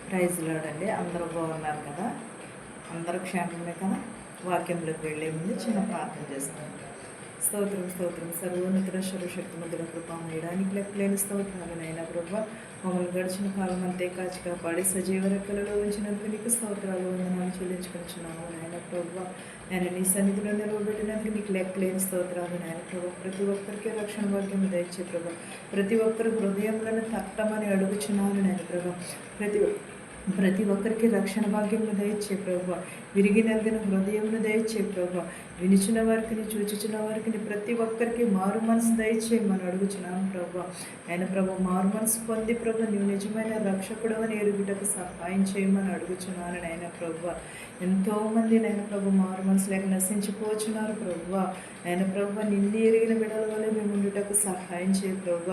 Praise lord. అందరూ బాగున్నారు కదా? అందరూ క్షేమమే కదా? వాక్యంలోకి వెళ్ళే ముందు చిన్న ప్రార్థన చేస్తాను. స్తోత్రం స్తోత్రం సర్వోన్నతుడ సర్వశక్తిమంతుడ కృపామయడానికి లెక్కలేని స్తోత్రాలు నైనా ప్రభు. మమ్మల్ని గడిచిన కాలం అంతే కాచి కాపాడి సజీవ రెక్కలలో ఉంచినందుకు నీకు స్తోత్రాలు వందనాలు చెల్లించుకుంటున్నాము నాయన ప్రభు. నేను నీ సన్నిధిలో నిలవబెట్టినందుకు నీకు లెక్కలేని స్తోత్రాలు నాయన ప్రభు. ప్రతి ఒక్కరికి రక్షణ భాగ్యం దయచే ప్రభు. ప్రతి ఒక్కరు హృదయంలో తట్టమని అడుగుచున్నాను నాయన ప్రభు. ప్రతి ఒక్కరికి రక్షణ భాగ్యమును దయచే ప్రభు. విరిగి నలిగిన హృదయమును దయచే ప్రభు. వినిచిన వారికి చూచుచున్న వారికి ప్రతి ఒక్కరికి మారు మనసు దయచేయమని అడుగుచున్నాను ప్రభు. ఆయన ప్రభు మారు మనసు పొంది ప్రభు నీవు నిజమైన రక్షకుడు అని ఎరుగుటకు సహాయం చేయమని అడుగుచున్నాను నాయన ప్రభు. ఎంతోమంది నాయన ప్రభు మారు మనసు లేక నశించిపోచున్నారు ప్రభు. ఆయన ప్రభు నిన్ను ఎరిగిన బిడ్డల వల్ల మేము ఉండుటకు సహాయం చేయ ప్రభు.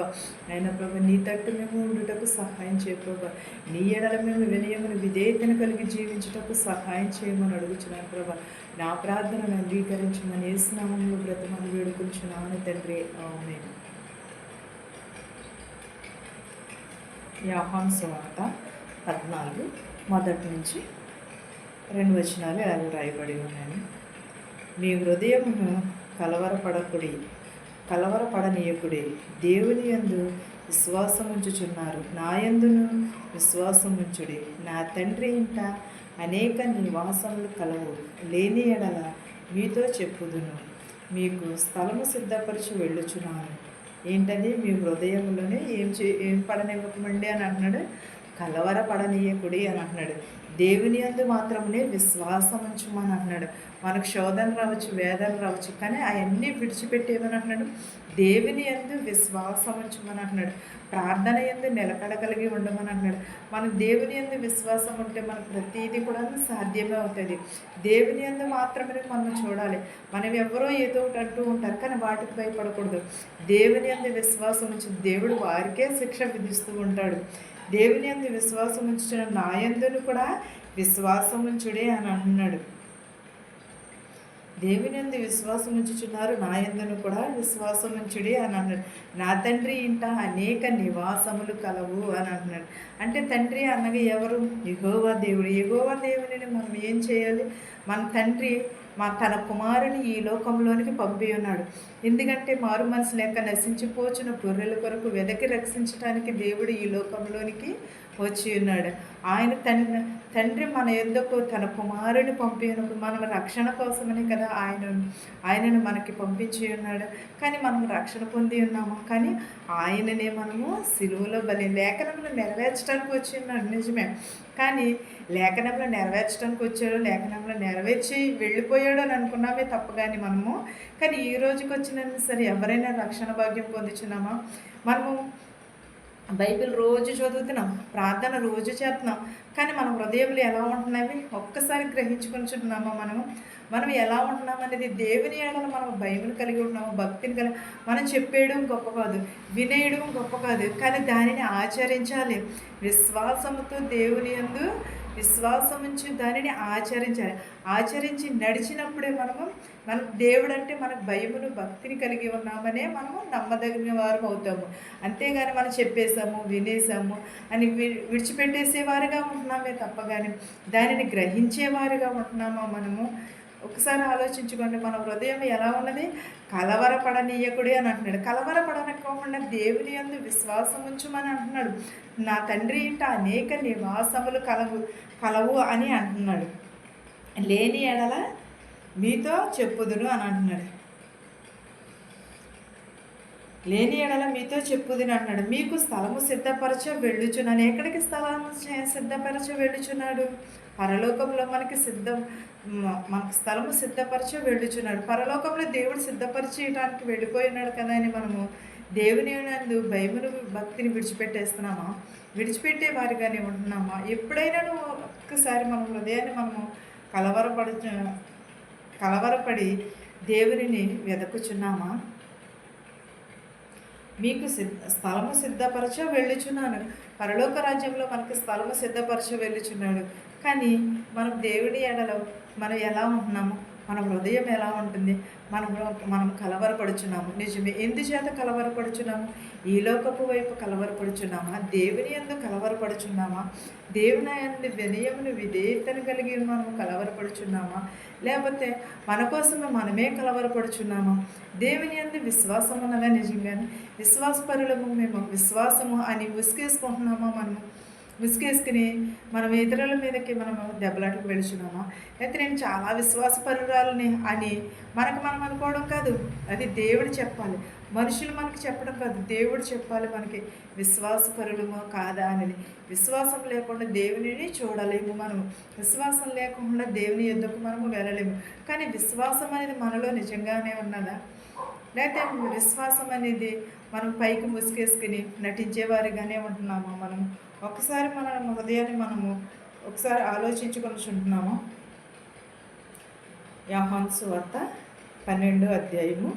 ఆయన ప్రభు నీ తట్టు మేము ఉండుటకు సహాయం చేయ ప్రభు. నీ ఎడల మేము వినయమును విధేయతను కలిగి జీవించుటకు సహాయం చేయమని అడుగుచున్నాను ప్రభు. నా ప్రార్థనను అంగీకరించమని యేసునామములో బ్రతమని వేడుకుంటున్నాను తండ్రి, ఆమేన్. యోహాను సువార్త 14 మొదటి నుంచి 2 వచనాలు ఇలా రాయబడి ఉన్నాయి. మీ హృదయమును కలవరపడనీయకుడి. దేవుని యందు విశ్వాసముంచుచున్నారు, నా యందును విశ్వాసముంచుడి. నా తండ్రి ఇంట అనేక నివాసములు కలవు. లేని ఎడల మీతో చెప్పుదును, మీకు స్థలము సిద్ధపరిచి వెళ్ళుచున్నాను. ఏంటది? మీ హృదయంలోనే ఏం పడనివ్వకమండి అని అంటున్నాడు. కలవరపడనీయకుడి అని అంటున్నాడు. దేవుని యందు మాత్రమే విశ్వాసం ఉంచమని అంటున్నాడు. మనకు శోధన రావచ్చు, వేదన రావచ్చు, కానీ అవన్నీ విడిచిపెట్టేమని అంటున్నాడు. దేవుని యందు విశ్వాసం ఉంచమని అంటున్నాడు. ప్రార్థన యందు నిలకడగలిగి ఉండమని అంటున్నాడు. మన దేవుని యందు విశ్వాసం ఉంటే మనకు ప్రతీది కూడా సాధ్యమే అవుతుంది. దేవుని యందు మాత్రమే మనం చూడాలి. మనం ఎవరో ఏదో ఒకటి అంటూ ఉంటారు, కానీ వాటికి భయపడకూడదు. దేవుని యందు విశ్వాసం ఉంచి దేవుడు వారికే శిక్ష విధిస్తూ ఉంటాడు. దేవుని యందు విశ్వాసం ఉంచిన నా యందును కూడా విశ్వాసం ఉంచుడే అని అంటున్నాడు. దేవుని యందు విశ్వాసం ఉంచుచున్నారు, నా యందును కూడా విశ్వాసం ఉంచుడి అని అన్నాడు. నా తండ్రి ఇంట అనేక నివాసములు కలవు అని అంటున్నాడు. అంటే తండ్రి అనగా ఎవరు? యెహోవా దేవుడు. యెహోవా దేవుని మనం ఏం చేయాలి? మన తండ్రి తన కుమారుని ఈ లోకంలోనికి పంపి ఉన్నాడు. ఎందుకంటే మారు మనసు లేక నశించిపోచిన గొర్రెల కొరకు వెదకి రక్షించడానికి దేవుడు ఈ లోకంలోనికి వచ్చి ఉన్నాడు. ఆయన తండ్రి మన యొద్దకు తన కుమారుని పంపి ఉన్నప్పుడు మనం రక్షణ కోసమని కదా ఆయనను మనకి పంపించి ఉన్నాడు. కానీ మనం రక్షణ పొంది ఉన్నాము, కానీ ఆయననే మనము సిలువలో లేఖనంలో నెరవేర్చడానికి వచ్చి ఉన్నాడు, నిజమే. కానీ లేఖనంలో నెరవేర్చడానికి వచ్చాడు, లేఖనంలో నెరవేర్చి వెళ్ళిపోయాడు అని అనుకున్నామే తప్ప కానీ మనము. కానీ ఈ రోజుకి వచ్చిన సరే ఎవరైనా రక్షణ భాగ్యం పొందుచున్నామా? మనము బైబిల్ రోజు చదువుతున్నాం, ప్రార్థన రోజు చేస్తున్నాం, కానీ మన హృదయంలో ఎలా ఉంటున్నాయి ఒక్కసారి గ్రహించుకుంటున్నామా? మనం ఎలా ఉంటున్నాం అనేది దేవుని ఏడలో మనం భయమును కలిగి ఉన్నాము, భక్తిని కలిగి. మనం చెప్పేయడం గొప్ప కాదు, వినేయడం గొప్ప కాదు, కానీ దానిని ఆచరించాలి. విశ్వాసముతో దేవుని యందు విశ్వాసం ఉంచి దానిని ఆచరించాలి. ఆచరించి నడిచినప్పుడే మనం దేవుడు అంటే మనకు భయమును భక్తిని కలిగి ఉన్నామనే మనము నమ్మదగిన వారు అవుతాము. అంతేగాని మనం చెప్పేసాము, వినేసాము అని విడిచిపెట్టేసేవారుగా ఉంటున్నామే తప్ప కానీ దానిని గ్రహించేవారుగా ఉంటున్నామా మనము? ఒకసారి ఆలోచించుకోండి, మన హృదయం ఎలా ఉన్నది? కలవరపడనీయకుడి అని అంటున్నాడు. కలవరపడనకోకుండా దేవుని యందు విశ్వాసం ఉంచుమని అంటున్నాడు. నా తండ్రి ఇంట అనేక నివాసములు కలవు అని అంటున్నాడు. లేని ఎడల మీతో చెప్పుదును అని అంటున్నాడు. లేని ఎడల మీతో చెప్పుదును అంటున్నాడు. మీకు స్థలము సిద్ధపరచ వెళ్ళుచున్నాను. ఎక్కడికి స్థలము సిద్ధపరచ వెళ్ళుచున్నాడు? పరలోకంలో మనకు స్థలము సిద్ధపరచ వెళ్ళుచున్నాడు. పరలోకంలో దేవుడు సిద్ధపరిచేయడానికి వెళ్ళిపోయినాడు కదా అని మనము దేవుని నందు భయమును భక్తిని విడిచిపెట్టేస్తున్నామా? విడిచిపెట్టే వారిగానే ఉంటున్నామా? ఎప్పుడైనా ఒక్కసారి మన హృదయాన్ని మనము కలవరపడి దేవునిని వెదకుచున్నామా? మీకు స్థలము సిద్ధపరచ వెళ్ళుచున్నాను. పరలోక రాజ్యంలో మనకి స్థలము సిద్ధపరచ వెళ్ళుచున్నాడు. కానీ మనం దేవుని ఎడలో మనం ఎలా ఉంటున్నాము? మన హృదయం ఎలా ఉంటుంది? మనం కలవరపడుచున్నాము. నిజమే. ఎందుచేత కలవరపడుచున్నాము? ఈ లోకపు వైపు కలవరపడుచున్నామా? దేవుని యందు కలవరపడుచున్నామా? దేవుని యందు వినయమును విధేయతను కలిగి మనము కలవరపడుచున్నామా? లేకపోతే మన కోసమే మనమే కలవరపడుచున్నామా? దేవుని యందు విశ్వాసం ఉన్నదా? నిజంగానే విశ్వాసపరులము మేము, విశ్వాసము అని ఉసుకేసుకుంటున్నామా? మనము విసుగేసుకుని మనం ఇతరుల మీదకి మనము దెబ్బలాటకు వెళుచున్నామా? అయితే నేను చాలా విశ్వాసపరురాలని అని మనం అనుకోవడం కాదు. అది దేవుడు చెప్పాలి. మనుషులు మనకు చెప్పడం కాదు, దేవుడు చెప్పాలి మనకి విశ్వాసపరులమో కాదా అనేది. విశ్వాసం లేకుండా దేవునిని చూడలేము మనము. విశ్వాసం లేకుండా దేవుని యొద్దకు మనము వెళ్ళలేము. కానీ విశ్వాసం అనేది మనలో నిజంగానే ఉన్నదా? లేకపోతే విశ్వాసం అనేది మనం పైకి ముసుగేసుకుని నటించేవారిగానే ఉంటున్నామా? మనం ఒకసారి మన హృదయాన్ని మనము ఒకసారి ఆలోచించుకొనిచుంటున్నాము. యోహాను సువార్త 12వ అధ్యాయము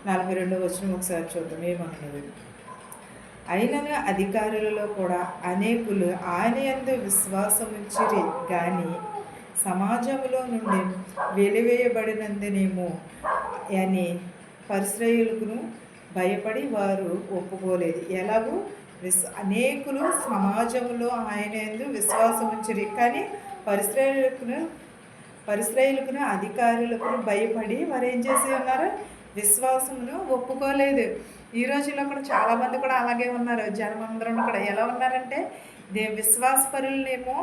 42వ వచనం ఒకసారి చూద్దాం ఏమన్నది. అయినను అధికారులలో కూడా అనేకులు ఆయన యందు విశ్వాసముంచిరి గాని సమాజంలో నుండి వెలివేయబడినందునేమో అని పరిశ్రయులకు భయపడి వారు ఒప్పుకోలేదు. ఎలాగూ అనేకులు సమాజంలో ఆయన యందు విశ్వాసం ఉంచిరి కానీ పరిశ్రయులకు అధికారులకు భయపడి వారు ఏం చేసి ఉన్నారు? విశ్వాసమును ఒప్పుకోలేదు. ఈ రోజుల్లో కూడా చాలామంది కూడా అలాగే ఉన్నారు. జనమందరం కూడా ఎలా ఉన్నారంటే విశ్వాసపరులనేమో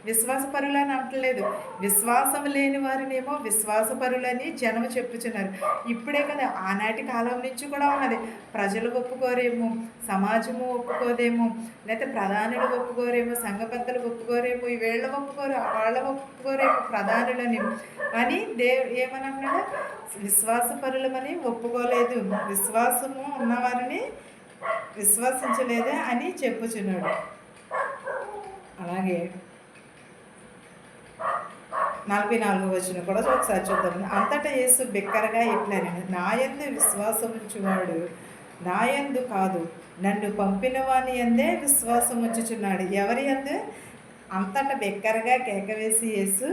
విశ్వాసపరులని అంటలేదు, విశ్వాసం లేని వారినేమో విశ్వాసపరులని జనం చెప్పుచున్నారు. ఇప్పుడే కదా, ఆనాటి కాలం నుంచి కూడా ఉన్నది. ప్రజలు ఒప్పుకోరేమో, సమాజము ఒప్పుకోదేమో, లేకపోతే ప్రధానులు ఒప్పుకోరేమో, సంఘ పెద్దలు ఒప్పుకోరేమో, ఈ వీళ్ళ ఒప్పుకోరు, వాళ్ళ ఒప్పుకోరేమో ప్రధానులని అని ఏమని అన్నాడు? విశ్వాసపరులమని ఒప్పుకోలేదు, విశ్వాసము ఉన్నవారిని విశ్వసించలేదే అని చెప్పుచున్నాడు. అలాగే 44వ వచనం కూడా ఒకసారి చూద్దాం. అంతటా యేసు బిక్కరగా ఇట్లనెను, నాయందు విశ్వాసముంచువాడు నాయందు కాదు, నన్ను పంపిన వాని యందే విశ్వాసముంచుచున్నాడు. ఎవరి యందు? అంతటా బిక్కరగా కేకవేసి యేసు,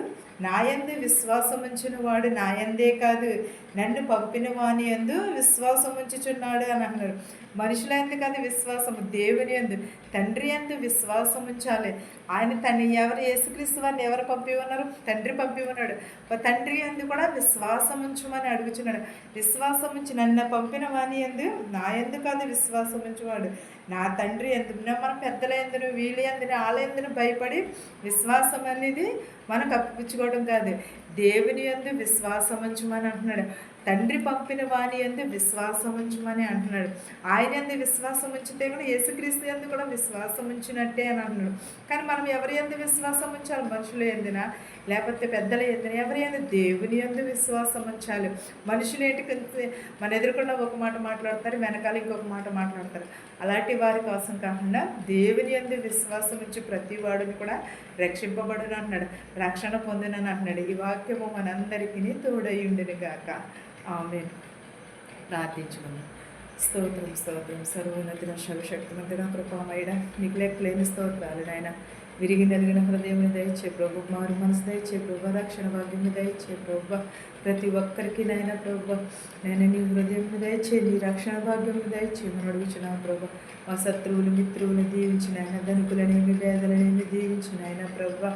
నాయందు విశ్వాసముంచిన వాడు నాయందే కాదు, నన్ను పంపిన వాని యందు విశ్వాసముంచుచున్నాడు అని అన్నారు. మనుషుల యందు కాదు విశ్వాసము, దేవుని యందు, తండ్రి యందు విశ్వాసం ఉంచాలి. ఎవరు యేసుక్రీస్తు వారిని ఎవరు పంపి ఉన్నారు? తండ్రి పంపి ఉన్నాడు. తండ్రి యందు కూడా విశ్వాసం ఉంచమని అడుగుచున్నాడు. విశ్వాసం ఉంచి నన్ను పంపిన వాని యందు, నా యందు కాదు విశ్వాసం ఉంచువాడు, నా తండ్రి యందు. మన పెద్దల యందును, వీళ్ళ యందును, వాళ్ళ యందును భయపడి విశ్వాసం అనేది మనకు అప్పించుకోవడం కాదు, దేవుని యందు విశ్వాసం ఉంచమని అంటున్నాడు. తండ్రి పంపిన వాని యందు విశ్వాసం ఉంచమని అంటున్నాడు. ఆయన యందు విశ్వాసం ఉంచితే కూడా యేసుక్రీస్తు యందు కూడా విశ్వాసం ఉంచినట్టే అని అంటున్నాడు. కానీ మనం ఎవరి యందు విశ్వాసం ఉంచాలి? మనుషుల యందునా, లేకపోతే పెద్దల యందున? ఎవరి యందు? దేవుని యందు విశ్వాసం ఉంచాలి. మనుషులు ఏంటి, మన ఎదురుకుండా ఒక మాట మాట్లాడతారు, వెనకాల ఇంకొక మాట మాట్లాడతారు. అలాంటి వారి కోసం కాకుండా దేవుని యందు విశ్వాసం ఉంచి ప్రతి వాడిని కూడా రక్షింపబడును అంటున్నాడు, రక్షణ పొందునని అంటున్నాడు. ఈ వాక్యము మనందరికీ తోడయుండును గాక. ఆమేన్. ప్రార్థించుకుందాం. స్తోత్రం స్తోత్రం సర్వోన్నతుడ సర్వశక్తిమంతుడ కృపామయుడ, నీకు లెక్కలేని స్తోత్రాలు నాయన. విరిగి నలిగిన హృదయం దయచే ప్రభు, మారు మనసు దయచే ప్రభు, రక్షణ భాగ్యం దయచే ప్రభు. ప్రతి ఒక్కరికి నాయన ప్రభు, నేను నీ హృదయం దయచే, నీ రక్షణ భాగ్యం దయచేయమని అడుగుచున్నాను ప్రభు. మా శత్రువులు మిత్రువులు దీవించిన ఆయన, ధనికులనేమి పేదలనేమి దీవించిన ఆయన ప్రభు.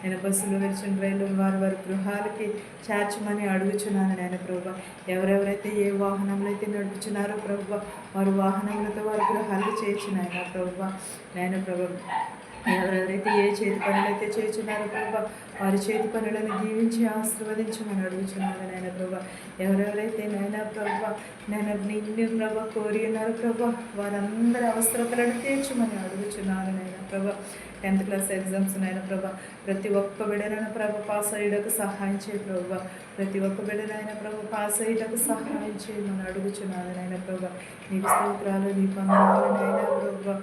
నేను బస్సులు వెళ్చిన రైలు వారి గృహాలకి చేర్చమని అడుగుచున్నాను నాయన ప్రభు. ఎవరెవరైతే ఏ వాహనంలో అయితే నడుపుచున్నారో ప్రభు, వారి వాహనములతో వారి గృహాలకు చేర్చిన ఆయన ప్రభు. నాయన ప్రభు, ఎవరెవరైతే ఏ చేతి పనులు అయితే చేస్తున్నారో ప్రభా, వారి చేతి పనులను దీవించి ఆశీర్వదించమని అడుగుచున్నారు నాయన ప్రభా. ఎవరెవరైతే నాయన ప్రభా, నేను నిన్ను ప్రభా కోరి ఉన్నారు ప్రభా, వారందరి అవసరతలను తీర్చమని అడుగుచున్నారు నాయన ప్రభా. 10th క్లాస్ ఎగ్జామ్స్ నాయన ప్రభా, ప్రతి ఒక్క బిడ్డనైనా ప్రభా పాస్ అయ్యేటకు సహాయం చేయ ప్రభా. ప్రతి ఒక్క బిడ్డనైనా ప్రభా పాస్ అయ్యేటకు సహాయం చేయమని అడుగుచున్నాను నాయన ప్రభా. నీకు స్తోత్రాలు, నీ పనులు నాయన ప్రభా.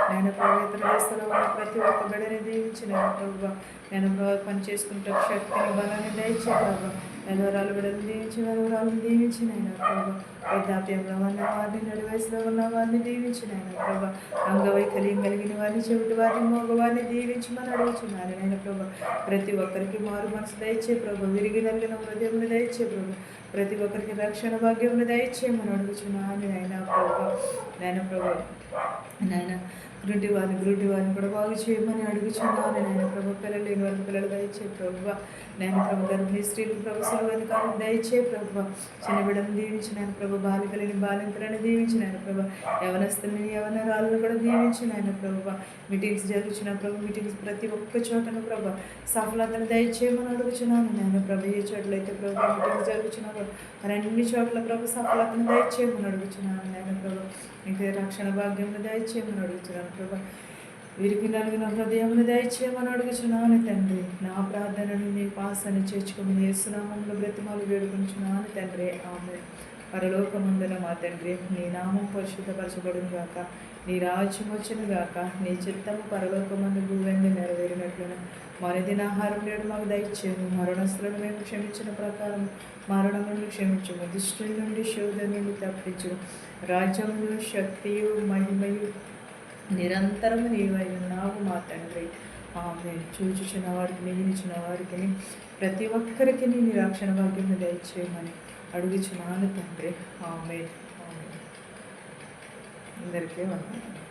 నాయన ప్రభా, ఇతర దేశంలో ఉన్న ప్రతి ఒక్క బిడ్డని దీవించిన ప్రభా. నేను ప్రభా పని చేసుకుంటే శక్తిని బలాన్ని దయచే ప్రభా. ఎదవరాలు బిడ్డలు దీవించి ఎదవరాలను దీవించిన ఆయన ప్రభా, వృద్ధాప్యంలో ఉన్న వారిని, నడి వయసులో ఉన్న వారిని దీవించిన ఆయన ప్రభా, అంగవైకల్యం కలిగిన వారిని, చెవిటి వారిని, మగవారిని దీవించమని అడుగుతున్నాను ఆయన ప్రభా. ప్రతి ఒక్కరికి మారు మనసు దయచే ప్రభు, విరిగి నలిగిన హృదయం దయచే ప్రభు, ప్రతి ఒక్కరికి రక్షణ భాగ్యం దయచేయమని అడుగుతున్నాను ఆయన ప్రభా. నాయన ప్రభా, నాయన గ్రుడ్డి వారిని కూడా బాగు చేయమని అడుగుచున్నాను నాయన ప్రభు. పిల్లలు లేని వారికి పిల్లలు దయచే ప్రభు. నేను ప్రభు గర్భిణీ స్త్రీలు ప్రభు సులువైన కాలం దయచే ప్రభు. చిన్న బిడ్డను దీవించిన ఆయన ప్రభు, బాలికలని బాలింతలను దీవించిన ఆయన ప్రభు, యవనస్తులని యవనరాలను కూడా దీవించిన ఆయన ప్రభు. మీటింగ్స్ జరుగుతున్న ప్రభు, మీటింగ్స్ ప్రతి ఒక్క చోటను ప్రభు సఫలతను దయచేయమని అడుగుచున్నాను నేను ప్రభు. ఏ చోట్లయితే ప్రభు మీటింగ్స్ జరుగుతున్నారో మరి అన్ని చోట్ల ప్రభు సఫలతను దయచేయమని అడుగుచున్నాను నేను ప్రభు. ఇంకా రక్షణ భాగ్యమును దయచేయమని అడుగుతున్నాను ప్రభు. వీరికి నలుగున హృదయమును దయచేయమని అడుగుచున్నాను తండ్రి. నా ప్రార్థనను నీ పాసని చేర్చుకుని యేసునామంలో బ్రతిమాలు వేడుకుంటున్నాను తండ్రి. ఆమె పరలోకమందున మా తండ్రి, నీ నామం పరిశుద్ధపరచబడును గాక, నీ రాజ్యం వచ్చును గాక, నీ చిత్తము పరలోకమందు భూమి నెరవేరినట్లును మరిదిన ఆహారం నేడు మాకు దయచేయము. మరణస్తులను మేము క్షమించిన ప్రకారం మరణములను క్షమించము. దుష్టుల నుండి శోధన నుండి తప్పించు. రాజ్యములు, శక్తియు, మహిమయు నిరంతరము నీవై ఉన్నావు మా తండ్రి. ఆమె చూచుచున్న వారికి, నిగినిచిన వారికి, ప్రతి ఒక్కరికి నీ రక్షణ భాగ్యము దయచేయమని అడుగుచున్నాను తండ్రి. ఆమె అందరికీ వందనాలు.